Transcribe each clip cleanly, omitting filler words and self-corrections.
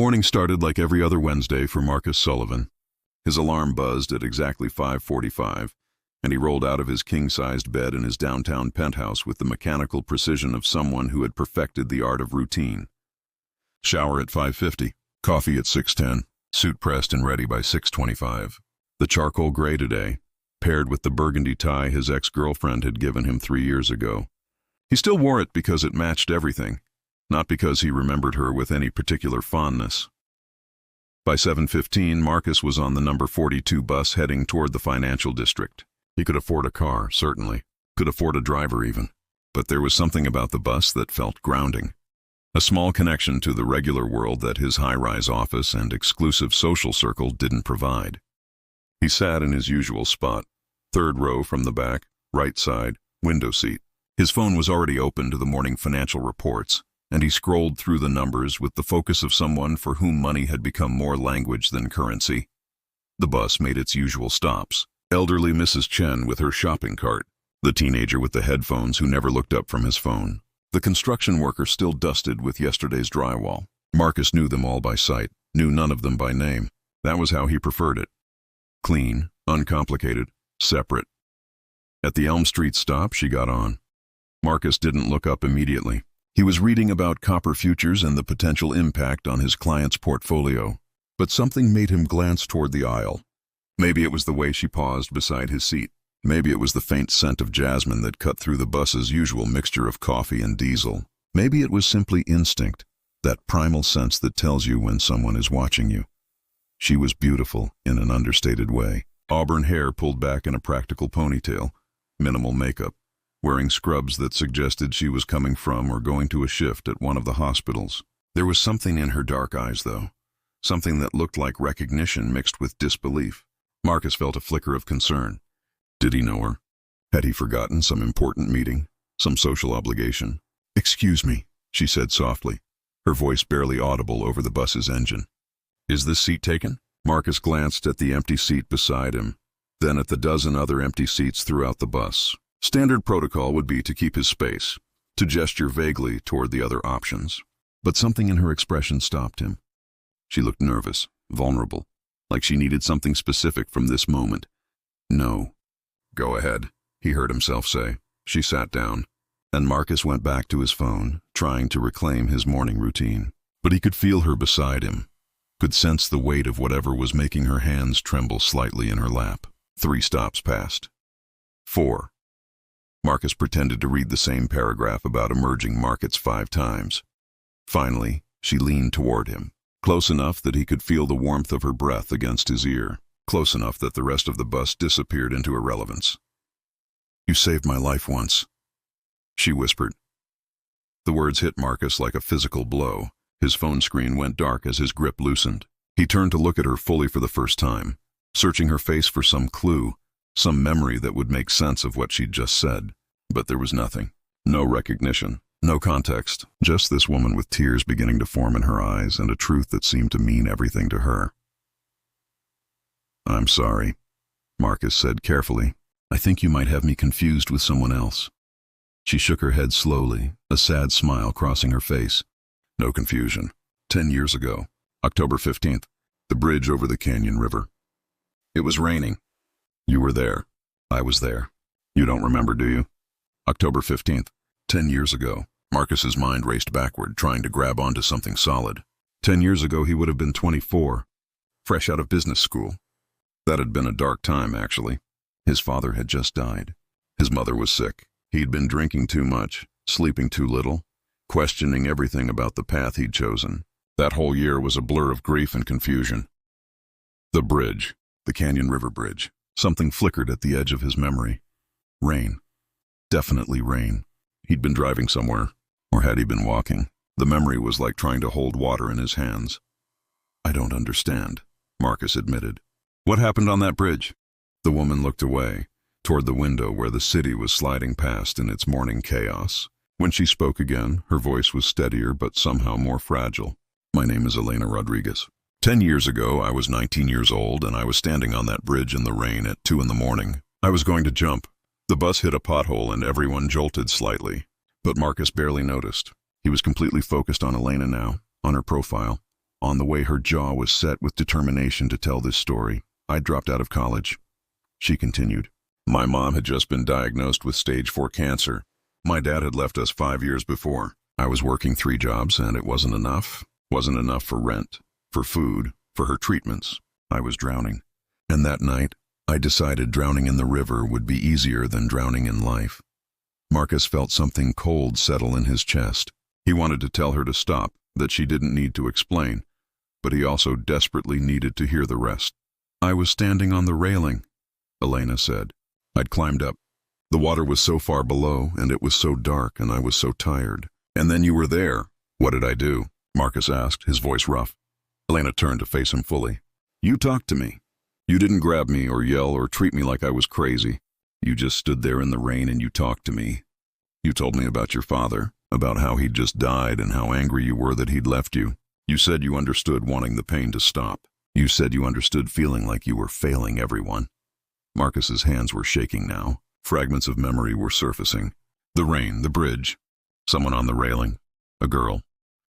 morning started like every other Wednesday for Marcus Sullivan. His alarm buzzed at exactly 5:45, and he rolled out of his king-sized bed in his downtown penthouse with the mechanical precision of someone who had perfected the art of routine. Shower at 5:50, coffee at 6:10, suit pressed and ready by 6:25. The charcoal gray today, paired with the burgundy tie his ex-girlfriend had given him 3 years ago. He still wore it because it matched everything, not because he remembered her with any particular fondness. By 7:15, Marcus was on the number 42 bus heading toward the financial district. He could afford a car, certainly, could afford a driver even, but there was something about the bus that felt grounding. A small connection to the regular world that his high-rise office and exclusive social circle didn't provide. He sat in his usual spot, third row from the back, right side, window seat. His phone was already open to the morning financial reports, and he scrolled through the numbers with the focus of someone for whom money had become more language than currency. The bus made its usual stops. Elderly Mrs. Chen with her shopping cart, the teenager with the headphones who never looked up from his phone, the construction worker still dusted with yesterday's drywall. Marcus knew them all by sight, knew none of them by name. That was how he preferred it. Clean, uncomplicated, separate. At the Elm Street stop, she got on. Marcus didn't look up immediately. He was reading about copper futures and the potential impact on his client's portfolio, but something made him glance toward the aisle. Maybe it was the way she paused beside his seat. Maybe it was the faint scent of jasmine that cut through the bus's usual mixture of coffee and diesel. Maybe it was simply instinct, that primal sense that tells you when someone is watching you. She was beautiful in an understated way. Auburn hair pulled back in a practical ponytail, minimal makeup, wearing scrubs that suggested she was coming from or going to a shift at one of the hospitals. There was something in her dark eyes, though, something that looked like recognition mixed with disbelief. Marcus felt a flicker of concern. Did he know her? Had he forgotten some important meeting, some social obligation? "Excuse me," she said softly, her voice barely audible over the bus's engine. "Is this seat taken?" Marcus glanced at the empty seat beside him, then at the dozen other empty seats throughout the bus. Standard protocol would be to keep his space, to gesture vaguely toward the other options. But something in her expression stopped him. She looked nervous, vulnerable, like she needed something specific from this moment. "No." "Go ahead," he heard himself say. She sat down, and Marcus went back to his phone, trying to reclaim his morning routine. But he could feel her beside him, could sense the weight of whatever was making her hands tremble slightly in her lap. 3 stops passed. 4. Marcus pretended to read the same paragraph about emerging markets 5 times. Finally, she leaned toward him, close enough that he could feel the warmth of her breath against his ear, close enough that the rest of the bus disappeared into irrelevance. "You saved my life once," she whispered. The words hit Marcus like a physical blow. His phone screen went dark as his grip loosened. He turned to look at her fully for the first time, searching her face for some clue, some memory that would make sense of what she'd just said. But there was nothing. No recognition, no context, just this woman with tears beginning to form in her eyes and a truth that seemed to mean everything to her. "I'm sorry," Marcus said carefully. "I think you might have me confused with someone else." She shook her head slowly, a sad smile crossing her face. "No confusion. 10 years ago, October 15th, the bridge over the Canyon River. It was raining. You were there. I was there. You don't remember, do you? October 15th, 10 years ago." Marcus's mind raced backward, trying to grab onto something solid. 10 years ago he would have been 24, fresh out of business school. That had been a dark time, actually. His father had just died. His mother was sick. He'd been drinking too much, sleeping too little, questioning everything about the path he'd chosen. That whole year was a blur of grief and confusion. The bridge, the Canyon River Bridge. Something flickered at the edge of his memory. Rain. Definitely rain. He'd been driving somewhere, or had he been walking? The memory was like trying to hold water in his hands. "I don't understand," Marcus admitted. "What happened on that bridge?" The woman looked away, toward the window where the city was sliding past in its morning chaos. When she spoke again, her voice was steadier but somehow more fragile. "My name is Elena Rodriguez. 10 years ago, I was 19 years old, and I was standing on that bridge in the rain at 2 in the morning. I was going to jump. The bus hit a pothole and everyone jolted slightly. But Marcus barely noticed. He was completely focused on Elena now, on her profile. On the way, her jaw was set with determination to tell this story. "I dropped out of college," she continued. "My mom had just been diagnosed with stage 4 cancer. My dad had left us 5 years before. I was working 3 jobs, and it wasn't enough. Wasn't enough for rent, for food, for her treatments. I was drowning. And that night, I decided drowning in the river would be easier than drowning in life." Marcus felt something cold settle in his chest. He wanted to tell her to stop, that she didn't need to explain, but he also desperately needed to hear the rest. "I was standing on the railing," Elena said. "I'd climbed up. The water was so far below, and it was so dark, and I was so tired. And then you were there." "What did I do?" Marcus asked, his voice rough. Elena turned to face him fully. "You talked to me. You didn't grab me or yell or treat me like I was crazy. You just stood there in the rain and you talked to me. You told me about your father, about how he'd just died and how angry you were that he'd left you. You said you understood wanting the pain to stop. You said you understood feeling like you were failing everyone." Marcus's hands were shaking now. Fragments of memory were surfacing. The rain, the bridge, someone on the railing, a girl.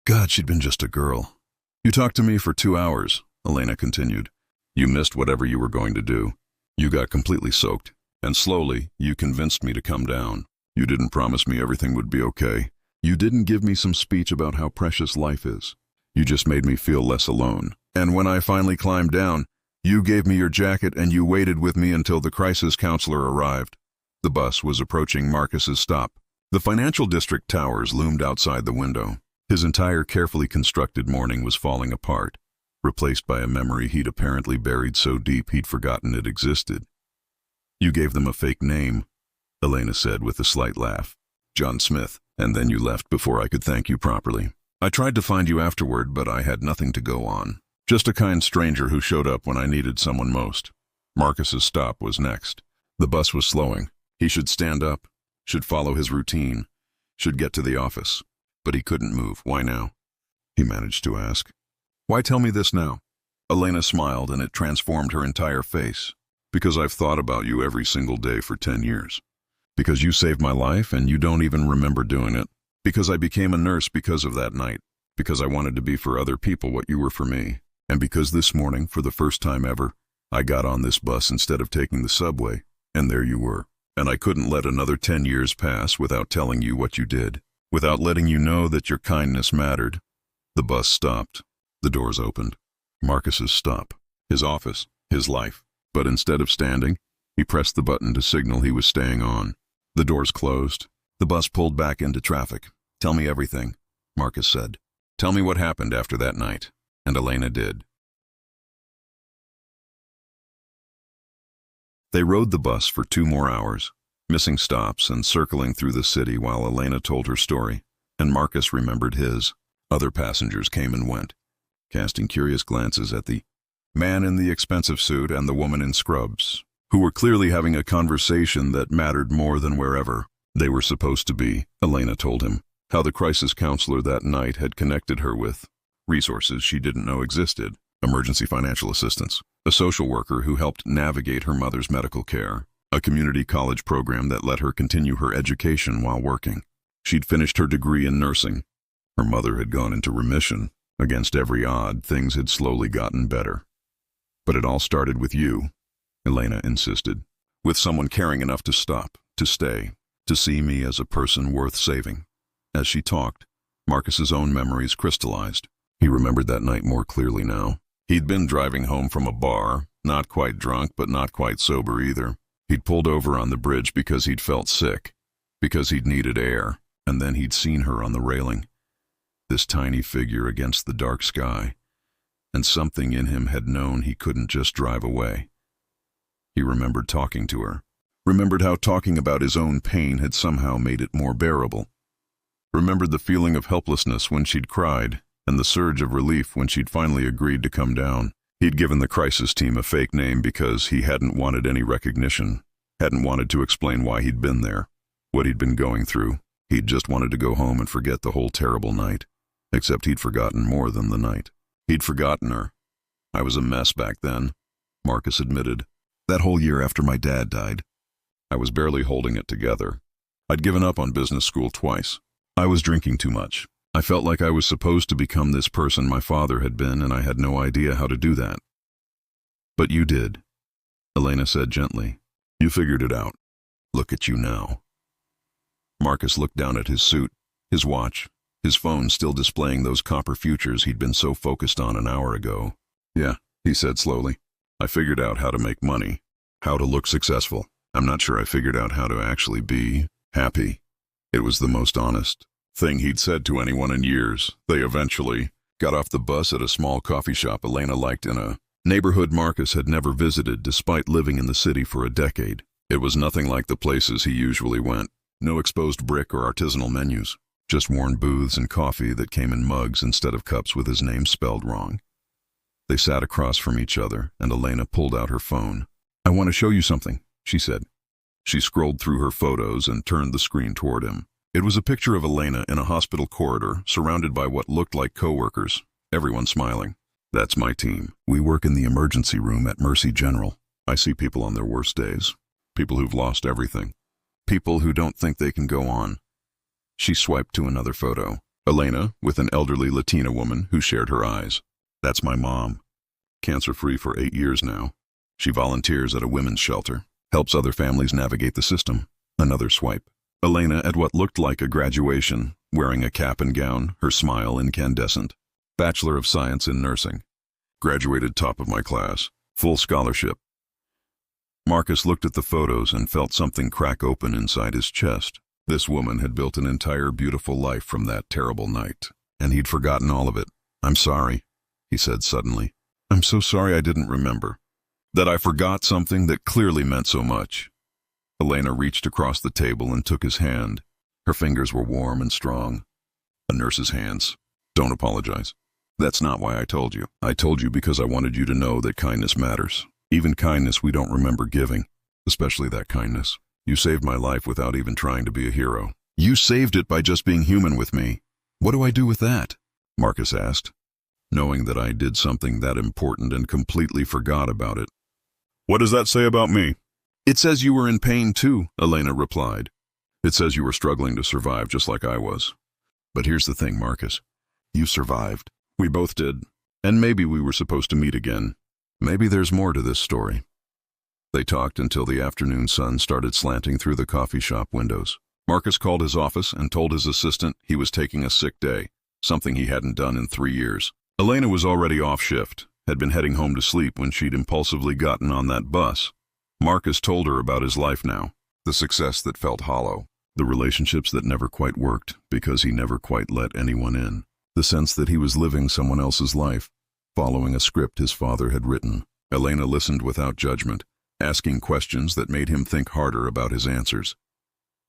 God, she'd been just a girl. "You talked to me for 2 hours, Elena continued. "You missed whatever you were going to do. You got completely soaked, and slowly you convinced me to come down. You didn't promise me everything would be okay. You didn't give me some speech about how precious life is. You just made me feel less alone. And when I finally climbed down, you gave me your jacket and you waited with me until the crisis counselor arrived." The bus was approaching Marcus's stop. The financial district towers loomed outside the window. His entire carefully constructed morning was falling apart, replaced by a memory he'd apparently buried so deep he'd forgotten it existed. "You gave them a fake name," Elena said with a slight laugh. "John Smith, and then you left before I could thank you properly. I tried to find you afterward, but I had nothing to go on. Just a kind stranger who showed up when I needed someone most." Marcus's stop was next. The bus was slowing. He should stand up, should follow his routine, should get to the office. But he couldn't move. "Why now?" he managed to ask. "Why tell me this now?" Elena smiled, and it transformed her entire face. "Because I've thought about you every single day for 10 years. Because you saved my life and you don't even remember doing it. Because I became a nurse because of that night. Because I wanted to be for other people what you were for me. And because this morning, for the first time ever, I got on this bus instead of taking the subway, and there you were. And I couldn't let another 10 years pass without telling you what you did, without letting you know that your kindness mattered." The bus stopped. The doors opened. Marcus's stop, his office, his life. But instead of standing, he pressed the button to signal he was staying on. The doors closed. The bus pulled back into traffic. "Tell me everything," Marcus said. "Tell me what happened after that night." And Elena did. They rode the bus for 2 more hours, missing stops and circling through the city while Elena told her story, and Marcus remembered his. Other passengers came and went, casting curious glances at the man in the expensive suit and the woman in scrubs, who were clearly having a conversation that mattered more than wherever they were supposed to be. Elena told him how the crisis counselor that night had connected her with resources she didn't know existed, emergency financial assistance, a social worker who helped navigate her mother's medical care, a community college program that let her continue her education while working. She'd finished her degree in nursing. Her mother had gone into remission. Against every odd, things had slowly gotten better. "But it all started with you," Elena insisted, "with someone caring enough to stop, to stay, to see me as a person worth saving." As she talked, Marcus's own memories crystallized. He remembered that night more clearly now. He'd been driving home from a bar, not quite drunk but not quite sober either. He'd pulled over on the bridge because he'd felt sick, because he'd needed air, and then he'd seen her on the railing, this tiny figure against the dark sky, and something in him had known he couldn't just drive away. He remembered talking to her, remembered how talking about his own pain had somehow made it more bearable, remembered the feeling of helplessness when she'd cried, and the surge of relief when she'd finally agreed to come down. He'd given the crisis team a fake name because he hadn't wanted any recognition, hadn't wanted to explain why he'd been there, what he'd been going through. He'd just wanted to go home and forget the whole terrible night. Except he'd forgotten more than the night. He'd forgotten her. "I was a mess back then," Marcus admitted. "That whole year after my dad died, I was barely holding it together. I'd given up on business school twice. I was drinking too much. I felt like I was supposed to become this person my father had been, and I had no idea how to do that. But you did, Elena said gently. You figured it out. Look at you now. Marcus looked down at his suit, his watch, his phone still displaying those copper futures he'd been so focused on an hour ago. Yeah, he said slowly. I figured out how to make money, how to look successful. I'm not sure I figured out how to actually be happy. It was the most honest thing he'd said to anyone in years. They eventually got off the bus at a small coffee shop Elena liked in a neighborhood Marcus had never visited despite living in the city for a decade. It was nothing like the places he usually went. No exposed brick or artisanal menus. Just worn booths and coffee that came in mugs instead of cups with his name spelled wrong. They sat across from each other, and Elena pulled out her phone. I want to show you something, she said. She scrolled through her photos and turned the screen toward him. It was a picture of Elena in a hospital corridor, surrounded by what looked like coworkers, everyone smiling. That's my team. We work in the emergency room at Mercy General. I see people on their worst days. People who've lost everything. People who don't think they can go on. She swiped to another photo. Elena, with an elderly Latina woman who shared her eyes. That's my mom. Cancer-free for 8 years now. She volunteers at a women's shelter. Helps other families navigate the system. Another swipe. Elena at what looked like a graduation, wearing a cap and gown, her smile incandescent. Bachelor of Science in Nursing. Graduated top of my class. Full scholarship. Marcus looked at the photos and felt something crack open inside his chest. This woman had built an entire beautiful life from that terrible night, and he'd forgotten all of it. I'm sorry, he said suddenly. I'm so sorry I didn't remember. That I forgot something that clearly meant so much. Elena reached across the table and took his hand. Her fingers were warm and strong. A nurse's hands. Don't apologize. That's not why I told you. I told you because I wanted you to know that kindness matters. Even kindness we don't remember giving, especially that kindness. You saved my life without even trying to be a hero. You saved it by just being human with me. What do I do with that? Marcus asked, knowing that I did something that important and completely forgot about it. What does that say about me? It says you were in pain too, Elena replied. It says you were struggling to survive just like I was. But here's the thing, Marcus. You survived. We both did. And maybe we were supposed to meet again. Maybe there's more to this story. They talked until the afternoon sun started slanting through the coffee shop windows. Marcus called his office and told his assistant he was taking a sick day, something he hadn't done in 3 years. Elena was already off shift, had been heading home to sleep when she'd impulsively gotten on that bus. Marcus told her about his life now, the success that felt hollow, the relationships that never quite worked because he never quite let anyone in, the sense that he was living someone else's life, following a script his father had written. Elena listened without judgment, asking questions that made him think harder about his answers.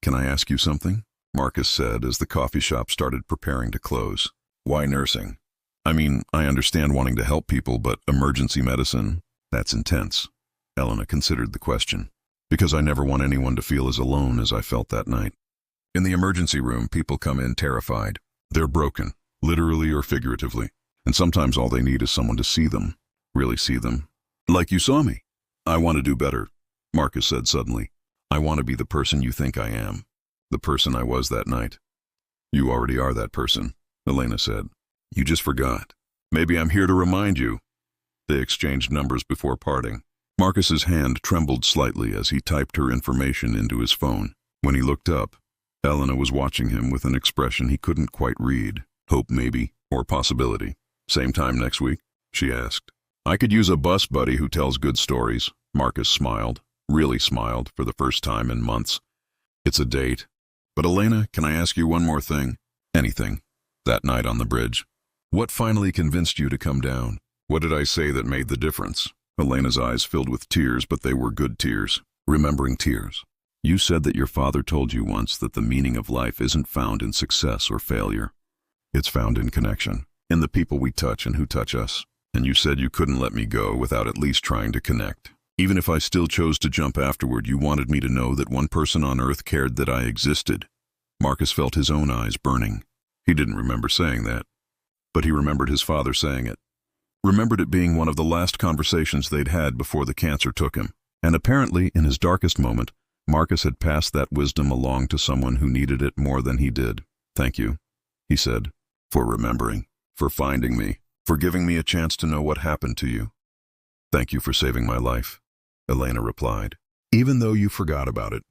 Can I ask you something? Marcus said as the coffee shop started preparing to close. Why nursing? I mean, I understand wanting to help people, but emergency medicine, that's intense. Elena considered the question. Because I never want anyone to feel as alone as I felt that night. In the emergency room, people come in terrified. They're broken, literally or figuratively. And sometimes all they need is someone to see them, really see them. Like you saw me. I want to do better, Marcus said suddenly. I want to be the person you think I am, the person I was that night. You already are that person, Elena said. You just forgot. Maybe I'm here to remind you. They exchanged numbers before parting. Marcus's hand trembled slightly as he typed her information into his phone. When he looked up, Elena was watching him with an expression he couldn't quite read. Hope maybe, or possibility. Same time next week? She asked. I could use a bus buddy who tells good stories. Marcus smiled, really smiled for the first time in months. It's a date. But Elena, can I ask you one more thing? Anything. That night on the bridge. What finally convinced you to come down? What did I say that made the difference? Elena's eyes filled with tears, but they were good tears. Remembering tears. You said that your father told you once that the meaning of life isn't found in success or failure. It's found in connection, in the people we touch and who touch us. And you said you couldn't let me go without at least trying to connect. Even if I still chose to jump afterward, you wanted me to know that one person on earth cared that I existed. Marcus felt his own eyes burning. He didn't remember saying that, but he remembered his father saying it. Remembered it being one of the last conversations they'd had before the cancer took him. And apparently, in his darkest moment, Marcus had passed that wisdom along to someone who needed it more than he did. Thank you, he said. for remembering, for finding me, for giving me a chance to know what happened to you. Thank you for saving my life, Elena replied. Even though you forgot about it.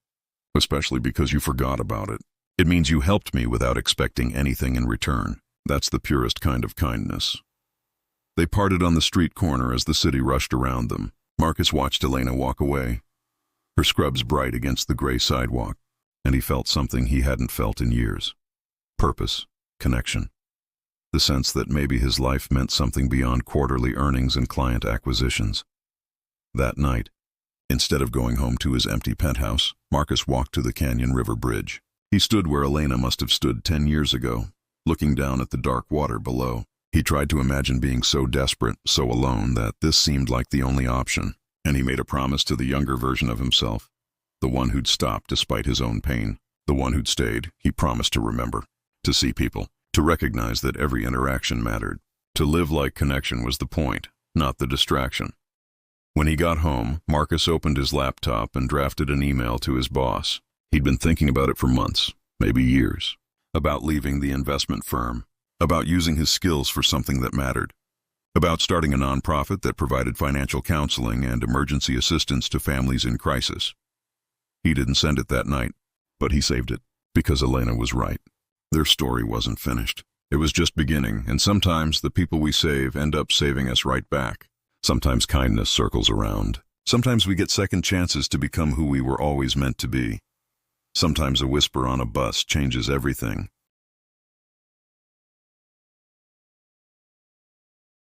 Especially because you forgot about it. It means you helped me without expecting anything in return. That's the purest kind of kindness. They parted on the street corner as the city rushed around them. Marcus watched Elena walk away, her scrubs bright against the gray sidewalk, and he felt something he hadn't felt in years. Purpose, connection. The sense that maybe his life meant something beyond quarterly earnings and client acquisitions. That night, instead of going home to his empty penthouse, Marcus walked to the Canyon River Bridge. He stood where Elena must have stood 10 years ago, looking down at the dark water below. He tried to imagine being so desperate, so alone, that this seemed like the only option, and he made a promise to the younger version of himself, the one who'd stopped despite his own pain, the one who'd stayed. He promised to remember, to see people, to recognize that every interaction mattered. To live like connection was the point, not the distraction. When he got home, Marcus opened his laptop and drafted an email to his boss. He'd been thinking about it for months, maybe years, about leaving the investment firm, about using his skills for something that mattered, about starting a nonprofit that provided financial counseling and emergency assistance to families in crisis. He didn't send it that night, but he saved it, because Elena was right. Their story wasn't finished. It was just beginning, and sometimes the people we save end up saving us right back. Sometimes kindness circles around. Sometimes we get second chances to become who we were always meant to be. Sometimes a whisper on a bus changes everything.